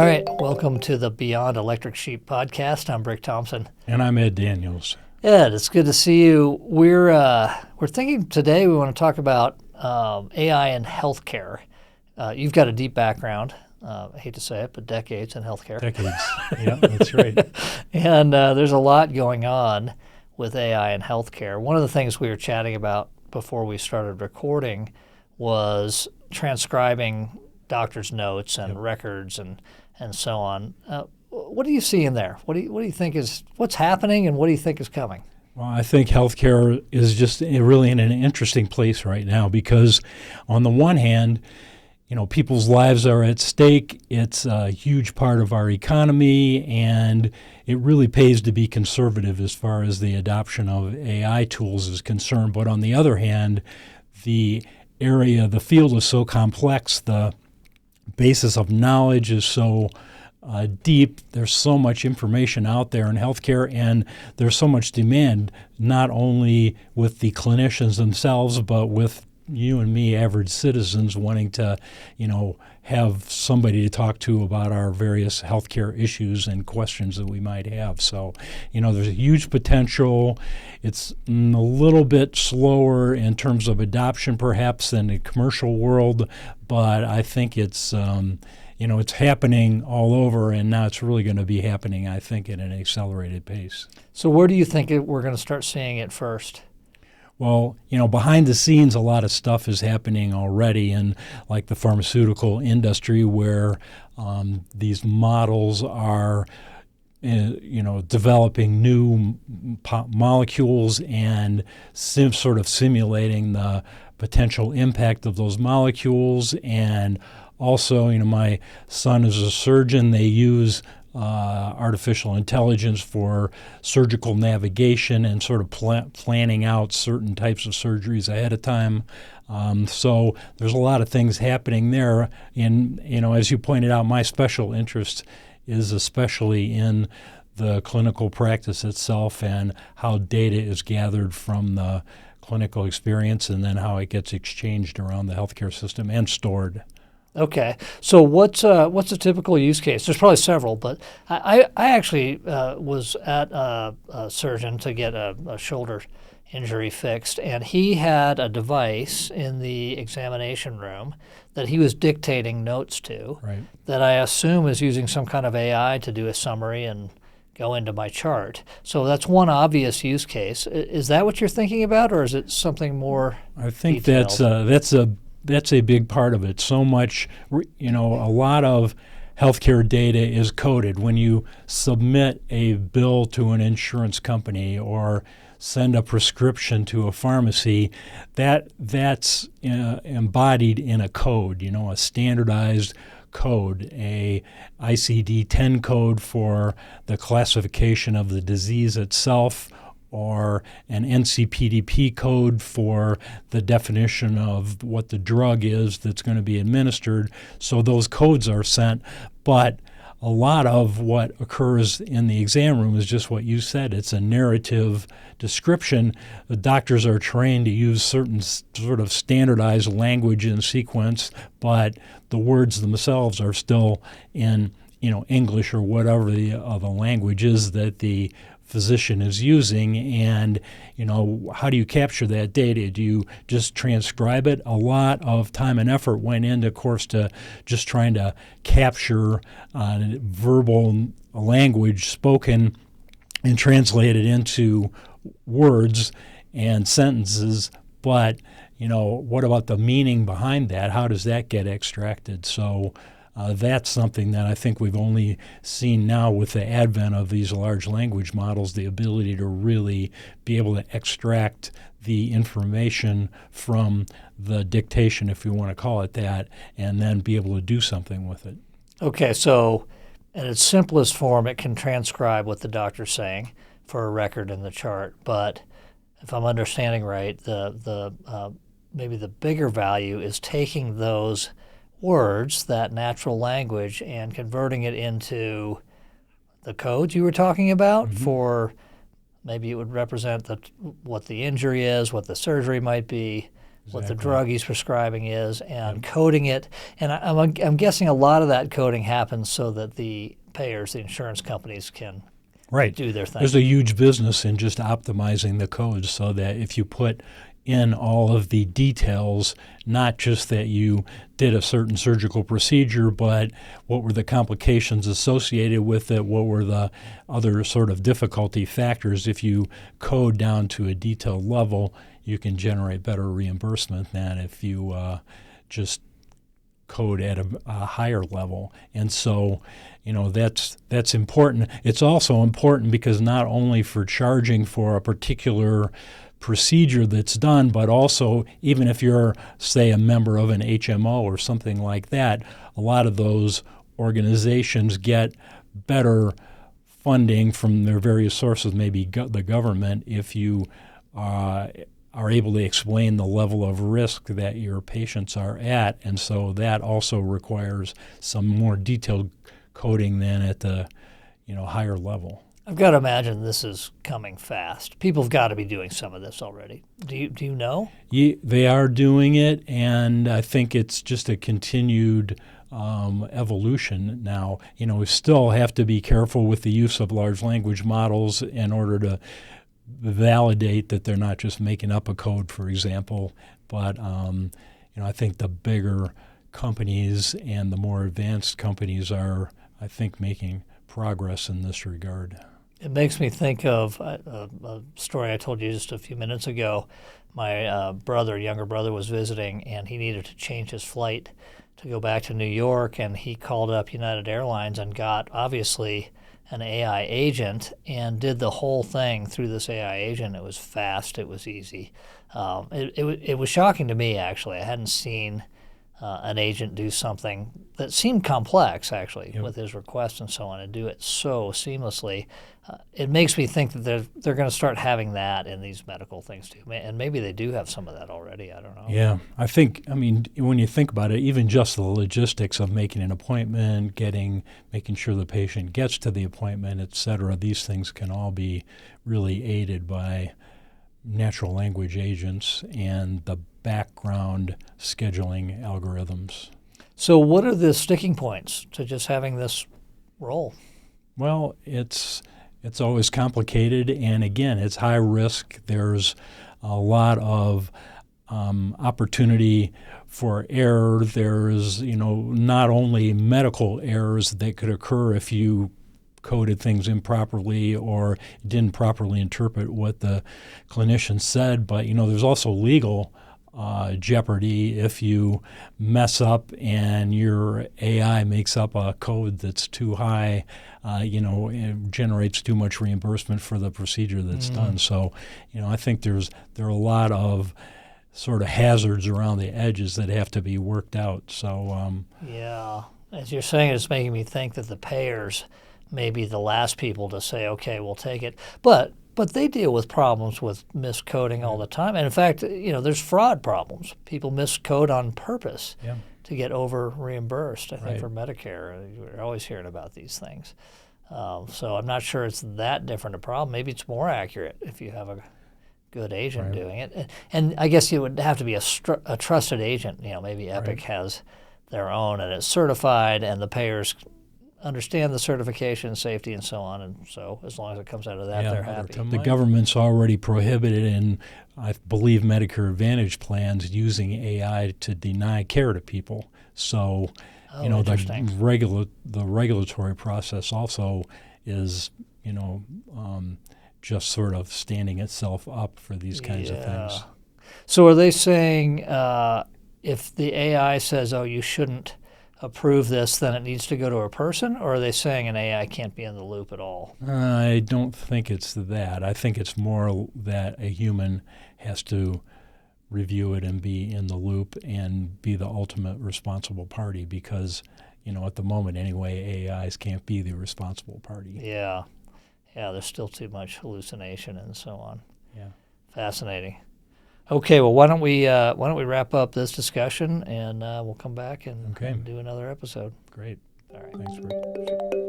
All right, welcome to the Beyond Electric Sheep podcast. I'm Brick Thompson. And I'm Ed Daniels. Ed, it's good to see you. We're thinking today we want to talk about AI and healthcare. You've got a deep background. I hate to say it, but decades in healthcare. Decades. Yeah, that's right. And there's a lot going on with AI and healthcare. One of the things we were chatting about before we started recording was transcribing doctor's notes and records and so on. What do you see in there? What do you think is what's happening, and what do you think is coming? Well, I think healthcare is just really in an interesting place right now because, on the one hand, people's lives are at stake. It's a huge part of our economy, and it really pays to be conservative as far as the adoption of AI tools is concerned. But on the other hand, the field is so complex, the basis of knowledge is so deep. There's so much information out there in healthcare, and there's so much demand, not only with the clinicians themselves, but with you and me, average citizens, wanting to, have somebody to talk to about our various healthcare issues and questions that we might have. So, there's a huge potential. It's a little bit slower in terms of adoption, perhaps, than the commercial world, but I think it's it's happening all over, and now it's really going to be happening, I think, at an accelerated pace. So where do you think we're going to start seeing it first? Well, behind the scenes, a lot of stuff is happening already in like the pharmaceutical industry where these models are developing new molecules and sort of simulating the potential impact of those molecules. And also, my son is a surgeon. They use artificial intelligence for surgical navigation and sort of planning out certain types of surgeries ahead of time. So there's a lot of things happening there. And, as you pointed out, my special interest is especially in the clinical practice itself and how data is gathered from the clinical experience and then how it gets exchanged around the healthcare system and stored. Okay, so what's a typical use case? There's probably several, but I actually was at a surgeon to get a shoulder injury fixed, and he had a device in the examination room that he was dictating notes to, right, that I assume is using some kind of AI to do a summary and go into my chart. So that's one obvious use case. Is that what you're thinking about, or is it something more I think detailed? that's a big part of it. So much, a lot of healthcare data is coded. When you submit a bill to an insurance company or send a prescription to a pharmacy, that's embodied in a code, a standardized code, a ICD-10 code for the classification of the disease itself, or an NCPDP code for the definition of what the drug is that's going to be administered. So those codes are sent, but a lot of what occurs in the exam room is just what you said. It's a narrative description. The doctors are trained to use certain sort of standardized language and sequence, but the words themselves are still in English or whatever the language is that the physician is using. And how do you capture that data? Do you just transcribe it? A lot of time and effort went into, of course, to just trying to capture verbal language spoken and translate it into words and sentences. But what about the meaning behind that? How does that get extracted? So that's something that I think we've only seen now with the advent of these large language models, the ability to really be able to extract the information from the dictation, if you want to call it that, and then be able to do something with it. Okay, so in its simplest form, it can transcribe what the doctor's saying for a record in the chart. But if I'm understanding right, the maybe the bigger value is taking those words, that natural language, and converting it into the codes you were talking about. Mm-hmm. For maybe it would represent what the injury is, what the surgery might be, what the Exactly. drug he's prescribing is, and coding it. And I'm guessing a lot of that coding happens so that the payers, the insurance companies, can Right. do their thing. There's a huge business in just optimizing the code so that if you put in all of the details, not just that you did a certain surgical procedure, but what were the complications associated with it, what were the other sort of difficulty factors. If you code down to a detailed level, you can generate better reimbursement than if you just code at a higher level. And so, that's important. It's also important because not only for charging for a particular procedure that's done, but also even if you're, say, a member of an HMO or something like that, a lot of those organizations get better funding from their various sources, maybe the government, if you are able to explain the level of risk that your patients are at. And so that also requires some more detailed coding than at the higher level. I've got to imagine this is coming fast. People have got to be doing some of this already. Do you know? They are doing it, and I think it's just a continued evolution now. We still have to be careful with the use of large language models in order to validate that they're not just making up a code, for example. But I think the bigger companies and the more advanced companies are, I think, making progress in this regard. It makes me think of a story I told you just a few minutes ago. My younger brother, was visiting, and he needed to change his flight to go back to New York, and he called up United Airlines and got, obviously, an AI agent and did the whole thing through this AI agent. It was fast. It was easy. It was shocking to me, actually. I hadn't seen an agent do something that seemed complex, actually, with his requests and so on, and do it so seamlessly. It makes me think that they're going to start having that in these medical things too, and maybe they do have some of that already. I don't know. Yeah, I mean, when you think about it, even just the logistics of making an appointment, making sure the patient gets to the appointment, et cetera, these things can all be really aided by natural language agents and the background scheduling algorithms. So what are the sticking points to just having this roll? Well, it's always complicated, and again, it's high risk. There's a lot of opportunity for error. There's, not only medical errors that could occur if you coded things improperly or didn't properly interpret what the clinician said, but, there's also legal jeopardy if you mess up and your AI makes up a code that's too high, it generates too much reimbursement for the procedure that's done. So, I think there are a lot of sort of hazards around the edges that have to be worked out. So, yeah, as you're saying, it's making me think that the payers may be the last people to say, okay, we'll take it. But they deal with problems with miscoding all the time. And in fact, there's fraud problems. People miscode on purpose to get over reimbursed. I think for Medicare, you're always hearing about these things. So I'm not sure it's that different a problem. Maybe it's more accurate if you have a good agent doing it. And I guess it would have to be a trusted agent. Maybe Epic has their own and it's certified, and the payers understand the certification, safety, and so on. And so as long as it comes out of that, they're happy. The government's already prohibited in, I believe, Medicare Advantage plans using AI to deny care to people. So, the regulatory process also is, just sort of standing itself up for these kinds of things. So are they saying if the AI says, oh, you shouldn't approve this, then it needs to go to a person, or are they saying an AI can't be in the loop at all? I don't think it's that. I think it's more that a human has to review it and be in the loop and be the ultimate responsible party because, at the moment anyway, AIs can't be the responsible party. Yeah, there's still too much hallucination and so on. Yeah. Fascinating. Okay, well, why don't we wrap up this discussion, and we'll come back and do another episode. Great. All right. Thanks, Rick.